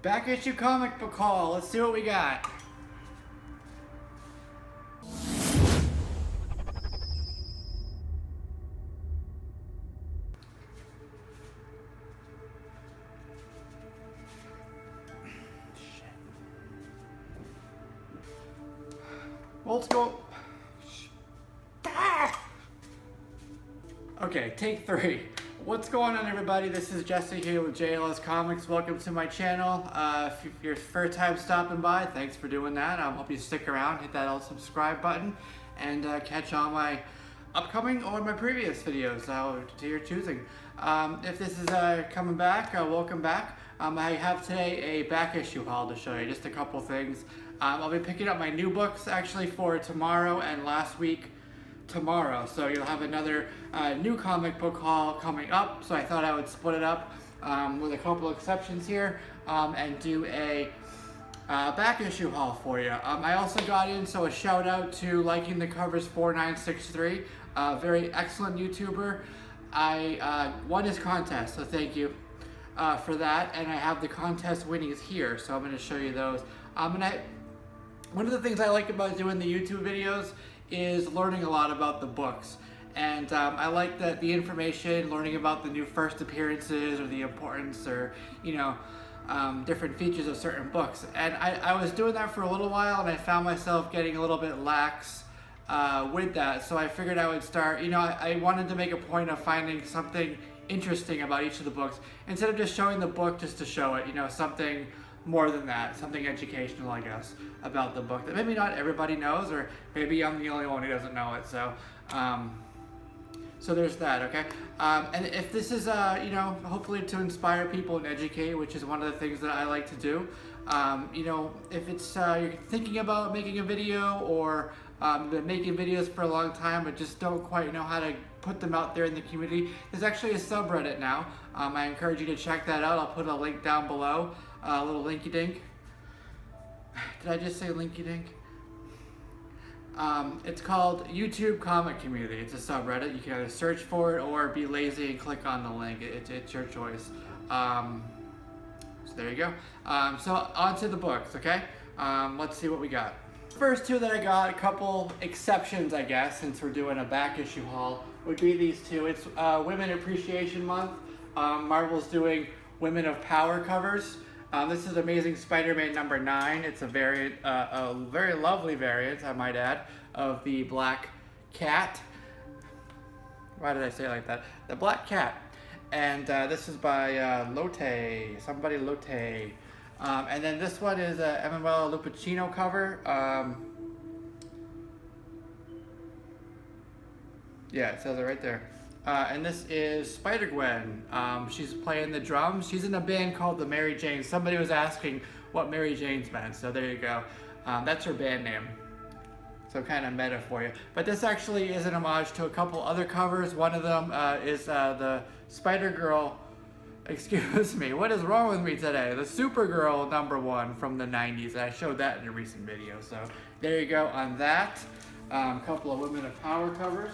Back issue comic book haul. Let's see what we got. Well, let's go. Okay, take 3. What's going on, everybody? This is Jesse here with JLSComics. Welcome to my channel. If you're your first time stopping by, thanks for doing that. I hope you stick around, hit that little subscribe button, and catch all my upcoming or my previous videos to your choosing. If this is coming back, welcome back. I have today a back issue haul to show you, just a couple things. I'll be picking up my new books actually for tomorrow and last week tomorrow, so you'll have another new comic book haul coming up. So I thought I would split it up with a couple exceptions here and do a back issue haul for you. I also got in, so a shout out to LikingtheCovers 4963, very excellent YouTuber. I won his contest, so thank you for that, and I have the contest winnings here, so I'm going to show you those. One of the things I like about doing the YouTube videos is learning a lot about the books, and I like the information, learning about the new first appearances or the importance, or different features of certain books. And I was doing that for a little while, and I found myself getting a little bit lax with that, so I figured I would start, I wanted to make a point of finding something interesting about each of the books instead of just showing the book just to show it, something more than that, something educational, I guess, about the book that maybe not everybody knows, or maybe I'm the only one who doesn't know it. So, so there's that, okay? And if this is, hopefully to inspire people and educate, which is one of the things that I like to do, if it's you're thinking about making a video, or been making videos for a long time but just don't quite know how to put them out there in the community, there's actually a subreddit now. I encourage you to check that out. I'll put a link down below. A little linky dink. Did I just say linky dink? It's called YouTube Comic Community. It's a subreddit. You can either search for it or be lazy and click on the link. It's your choice. So there you go. So on to the books, okay? Let's see what we got. First two that I got, a couple exceptions, I guess, since we're doing a back issue haul, would be these two. It's Women Appreciation Month. Marvel's doing Women of Power covers. This is Amazing Spider-Man number 9. It's a variant, a very lovely variant, I might add, of the Black Cat. Why did I say it like that? The Black Cat. And this is by somebody Lotte. And then this one is a Emanuela Lupacchino cover. Yeah, it says it right there. And this is Spider-Gwen. She's playing the drums. She's in a band called the Mary Janes. Somebody was asking what Mary Janes meant, so there you go. That's her band name. So kind of meta for you. But this actually is an homage to a couple other covers. One of them is the Spider-Girl, excuse me, what is wrong with me today? The Supergirl number 1 from the 90s. I showed that in a recent video. So there you go on that. A couple of Women of Power covers.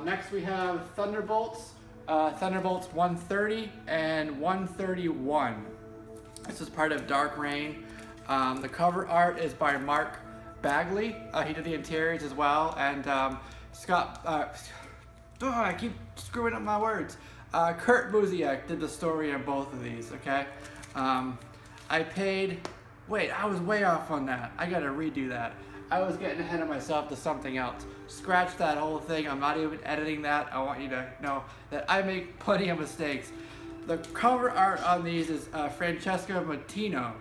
Next we have Thunderbolts, Thunderbolts 130 and 131. This is part of Dark Reign. The cover art is by Mark Bagley. He did the interiors as well, and Scott, I keep screwing up my words. Kurt Busiek did the story on both of these, okay? I paid, wait, I was way off on that. I gotta redo that. I was getting ahead of myself to something else. Scratch that whole thing. I'm not even editing that. I want you to know that I make plenty of mistakes. The cover art on these is Francesca Martino,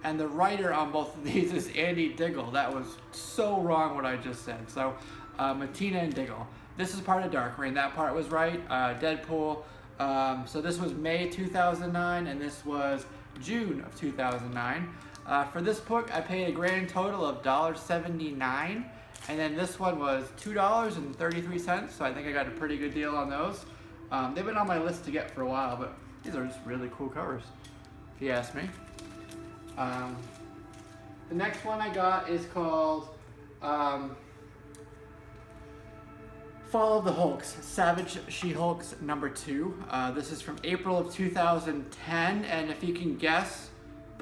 and the writer on both of these is Andy Diggle. That was so wrong what I just said. So Martina and Diggle. This is part of Dark Reign. That part was right. Deadpool. So this was May 2009, and this was June of 2009. For this book, I paid a grand total of $1.79, and then this one was $2.33, so I think I got a pretty good deal on those. They've been on my list to get for a while, but these are just really cool covers, if you ask me. The next one I got is called Fall of the Hulks, Savage She-Hulks number 2. This is from April of 2010, and if you can guess,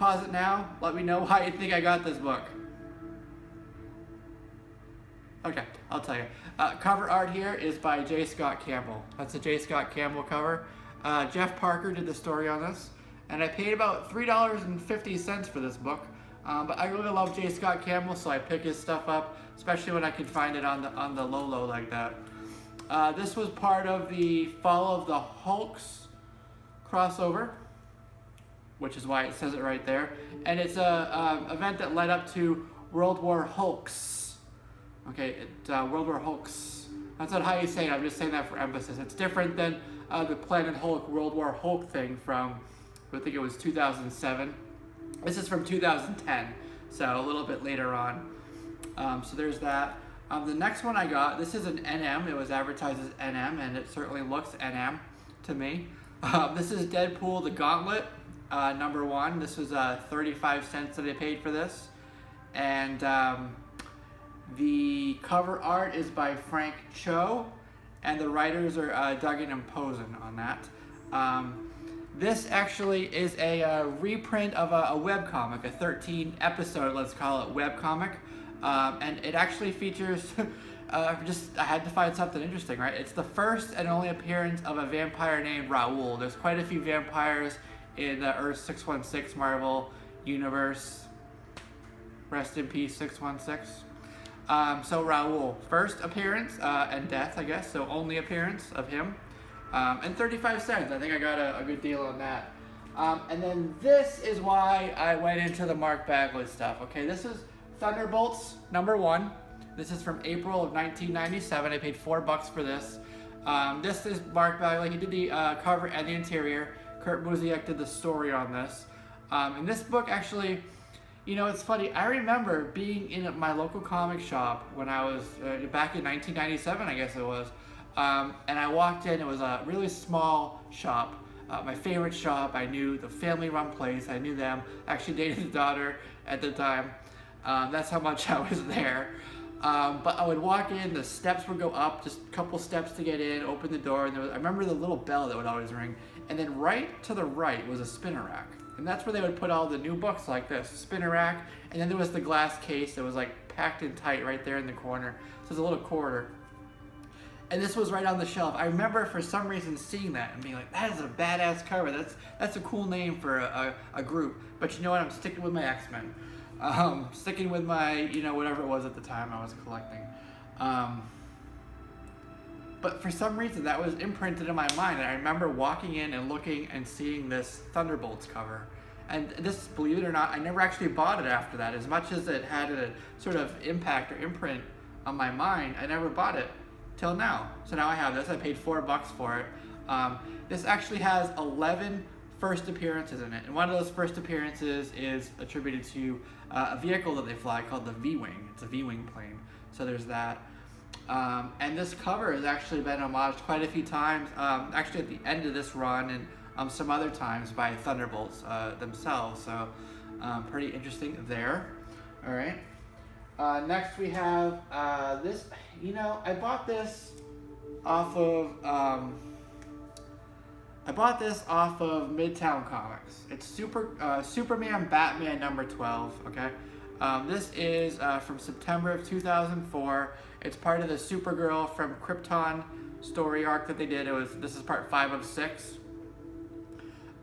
pause it now. Let me know why you think I got this book. Okay, I'll tell you. Cover art here is by J. Scott Campbell. That's a J. Scott Campbell cover. Jeff Parker did the story on this, and I paid about $3.50 for this book. But I really love J. Scott Campbell, so I pick his stuff up, especially when I can find it on the low like that. This was part of the Fall of the Hulks crossover, which is why it says it right there. And it's a event that led up to World War Hulks. Okay, World War Hulks. That's not how you say it. I'm just saying that for emphasis. It's different than the Planet Hulk World War Hulk thing from, I think it was 2007. This is from 2010, so a little bit later on. So there's that. The next one I got, this is an NM. It was advertised as NM, and it certainly looks NM to me. This is Deadpool the Gauntlet, number 1. This was 35 cents that I paid for this. And the cover art is by Frank Cho, and the writers are Duggan and Posen on that. This actually is a reprint of a webcomic, a 13 episode, let's call it, webcomic. And it actually features, I had to find something interesting, right? It's the first and only appearance of a vampire named Raoul. There's quite a few vampires in the Earth 616 Marvel universe. Rest in peace, 616. So Raoul, first appearance and death, I guess, so only appearance of him. And 35 cents, I think I got a good deal on that. And then this is why I went into the Mark Bagley stuff. Okay, this is Thunderbolts number 1. This is from April of 1997. I paid $4 for this. This is Mark Bagley. He did the cover and the interior. Kurt Busiek did the story on this. And this book actually, you know, it's funny. I remember being in my local comic shop when I was back in 1997, I guess it was. And I walked in. It was a really small shop. My favorite shop. I knew the family-run place. I knew them. I actually dated the daughter at the time. That's how much I was there. But I would walk in, the steps would go up, just a couple steps to get in, open the door, and I remember the little bell that would always ring. And then right to the right was a spinner rack. And that's where they would put all the new books like this, spinner rack. And then there was the glass case that was like packed in tight right there in the corner. So there's a little corridor. And this was right on the shelf. I remember for some reason seeing that and being like, that is a badass cover. That's a cool name for a group. But you know what? I'm sticking with my X-Men. Sticking with my, you know, whatever it was at the time I was collecting. But for some reason that was imprinted in my mind. And I remember walking in and looking and seeing this Thunderbolts cover. And this, believe it or not, I never actually bought it after that. As much as it had a sort of impact or imprint on my mind, I never bought it till now. So now I have this. I paid $4 for it. This actually has 11 first appearances in it. And one of those first appearances is attributed to a vehicle that they fly called the V-Wing. It's a V-Wing plane. So there's that. And this cover has actually been homaged quite a few times, actually at the end of this run and some other times by Thunderbolts themselves. So pretty interesting there. All right. Next we have this. You know, I bought this off of Midtown Comics. It's Superman Batman number 12. Okay. This is from September of 2004. It's part of the Supergirl from Krypton story arc that they did. This is part 5 of 6.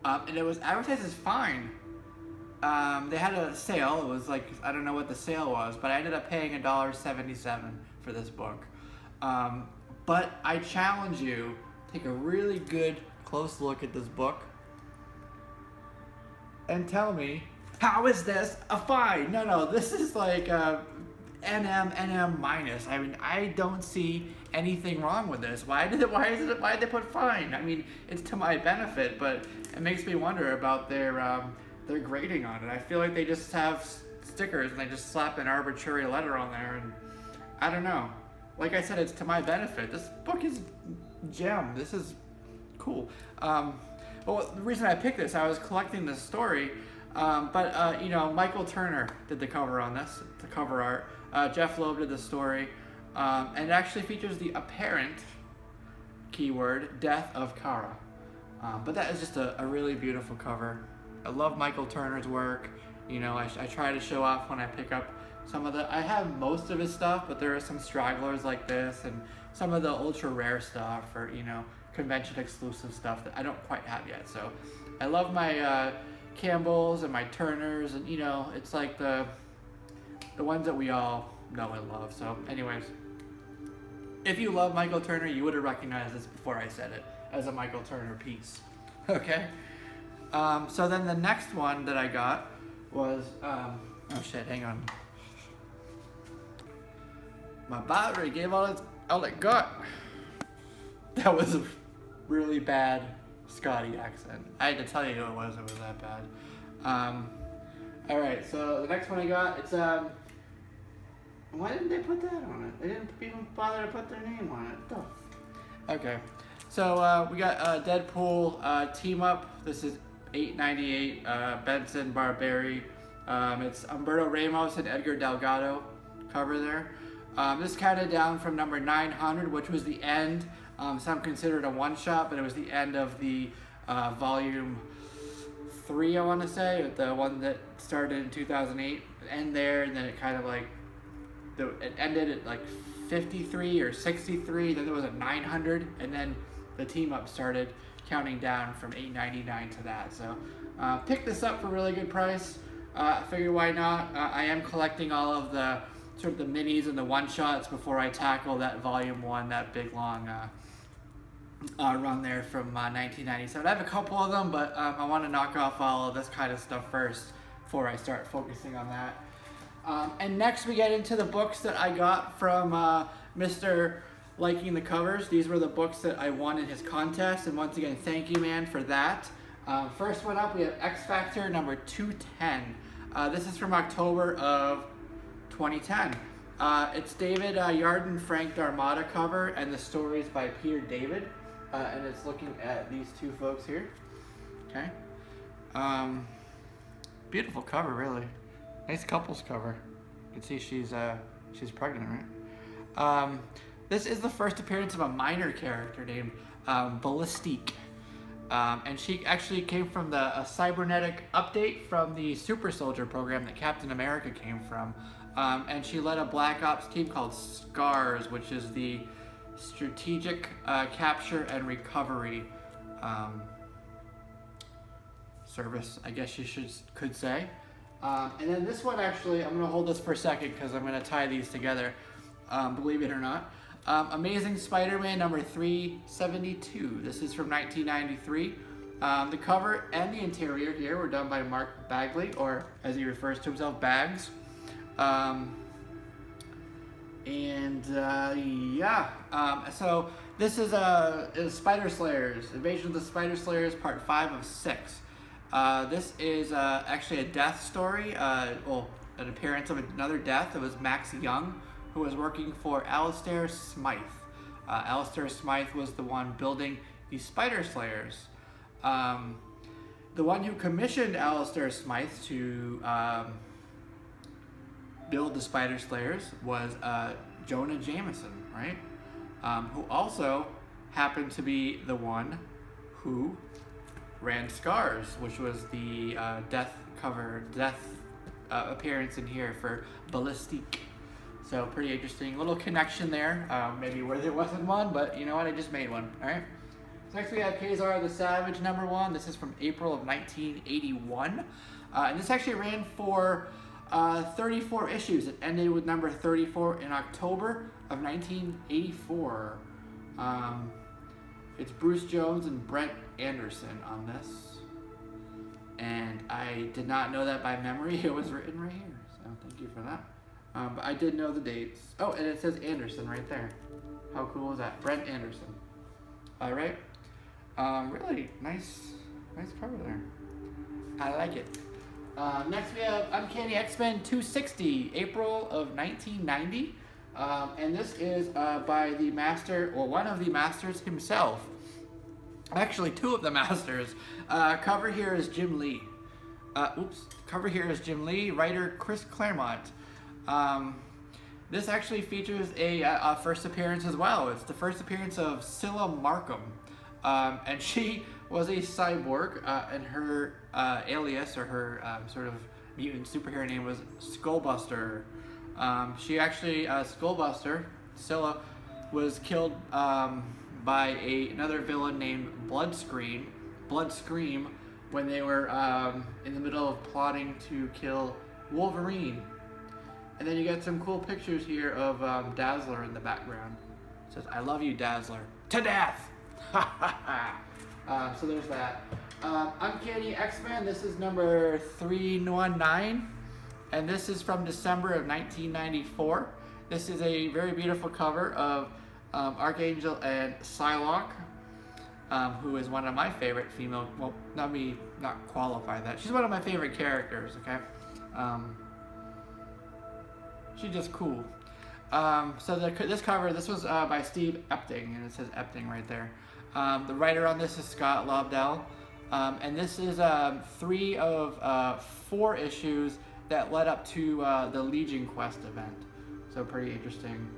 And it was advertised as fine. They had a sale. It was like, I don't know what the sale was, but I ended up paying $1.77 for this book. But I challenge you, take a really good close look at this book and tell me, how is this a fine? No, this is like NM minus. I mean, I don't see anything wrong with this. Why did they put fine? I mean, it's to my benefit, but it makes me wonder about their grading on it. I feel like they just have stickers and they just slap an arbitrary letter on there, and I don't know. Like I said, it's to my benefit. This book is gem. This is cool. Well, the reason I picked this, I was collecting this story, but you know, Michael Turner did the cover on this, the cover art. Jeff Loeb did the story, and it actually features the apparent keyword death of Kara. But that is just a really beautiful cover. I love Michael Turner's work. You know, I try to show off when I pick up some of the, I have most of his stuff, but there are some stragglers like this and some of the ultra rare stuff or, you know, convention exclusive stuff that I don't quite have yet. So I love my Campbells and my Turners, and you know, it's like the ones that we all know and love. So anyways, if you love Michael Turner, you would have recognized this before I said it as a Michael Turner piece. Okay. So then the next one that I got was, oh shit, hang on. My battery gave all it got. That was a really bad Scotty accent. I had to tell you who it was that bad. Alright, so the next one I got, it's, why didn't they put that on it? They didn't even bother to put their name on it. Oh. Okay, so we got Deadpool Team Up. This is $8.98, Benson Barberi. It's Humberto Ramos and Edgar Delgado cover there. This counted down from number 900, which was the end. Some consider it a one-shot, but it was the end of the volume 3, I want to say, the one that started in 2008. End there, and then it kind of like, it ended at like 53 or 63, then there was a 900, and then the team up started counting down from $8.99 to that. So picked this up for a really good price. I figured why not. I am collecting all of the sort of the minis and the one-shots before I tackle that volume 1, that big long run there from 1997. I have a couple of them, but I want to knock off all of this kind of stuff first before I start focusing on that. And next we get into the books that I got from Mr. Liking the Covers. These were the books that I won in his contest, and once again, thank you, man, for that. First one up, we have X Factor number 210. This is from October of 2010. It's David Yardin, Frank Darmada cover, and the story is by Peter David, and it's looking at these two folks here. Okay. Beautiful cover, really. Nice couples cover. You can see she's pregnant, right? This is the first appearance of a minor character named Ballistique. And she actually came from a cybernetic update from the Super Soldier program that Captain America came from. And she led a Black Ops team called SCARS, which is the Strategic Capture and Recovery Service, I guess you could say. And then this one, actually, I'm going to hold this for a second because I'm going to tie these together, believe it or not. Amazing Spider-Man number 372. This is from 1993. The cover and the interior here were done by Mark Bagley, or as he refers to himself, Bags. So this is Spider Slayers, Invasion of the Spider Slayers, part 5 of 6. This is actually a death story, well, an appearance of another death. It was Max Young, who was working for Alistair Smythe. Alistair Smythe was the one building the Spider Slayers. The one who commissioned Alistair Smythe to build the Spider Slayers was Jonah Jameson, right? Who also happened to be the one who ran SCARS, which was the death appearance in here for Ballistique. So pretty interesting little connection there, maybe where there wasn't one, but you know what, I just made one. All right. So next we have Kazar the Savage number 1. This is from April of 1981, and this actually ran for 34 issues. It ended with number 34 in October of 1984. It's Bruce Jones and Brent Anderson on this, and I did not know that by memory. It was written right here, so thank you for that. But I did know the dates. Oh, and it says Anderson right there. How cool is that? Brent Anderson. All right. Really nice cover there. I like it. Next we have Uncanny X-Men 260, April of 1990. And this is by the master, or one of the masters himself. Actually, two of the masters. Cover here is Jim Lee. Cover here is Jim Lee, writer Chris Claremont. This actually features a first appearance as well. It's the first appearance of Cilla Markham. And she was a cyborg, and her alias, or her sort of mutant superhero name, was Skullbuster. She actually, Skullbuster, Scylla, was killed by another villain named Bloodscream, when they were in the middle of plotting to kill Wolverine. And then you get some cool pictures here of Dazzler in the background. It says, "I love you, Dazzler, to death!" So there's that. Uncanny X-Men, this is number 319. And this is from December of 1994. This is a very beautiful cover of Archangel and Psylocke, who is one of my favorite female, well, not qualify that. She's one of my favorite characters, okay? She's just cool. So this cover, this was by Steve Epting, and it says Epting right there. The writer on this is Scott Lobdell. And this is 3 of 4 issues that led up to the Legion Quest event. So pretty interesting.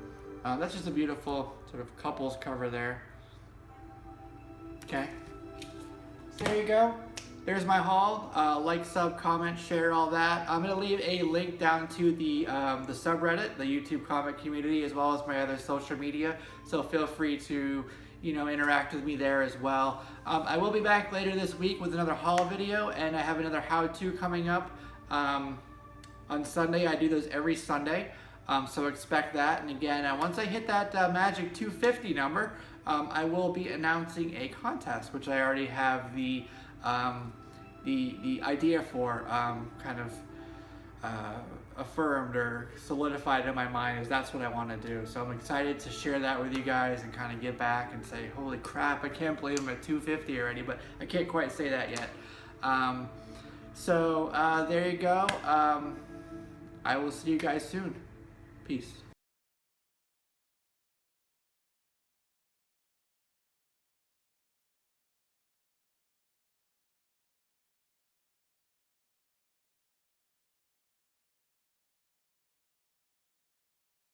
That's just a beautiful sort of couples cover there. Okay. So there you go. There's my haul. Like, sub, comment, share, all that. I'm gonna leave a link down to the subreddit, the YouTube comic community, as well as my other social media. So feel free to, you know, interact with me there as well. I will be back later this week with another haul video, and I have another how-to coming up on Sunday. I do those every Sunday, so expect that. And again, once I hit that magic 250 number, I will be announcing a contest, which I already have the idea for kind of affirmed or solidified in my mind, as that's what I want to do. So I'm excited to share that with you guys and kind of give back and say, holy crap, I can't believe I'm at 250 already, but I can't quite say that yet. So there you go. I will see you guys soon. Peace.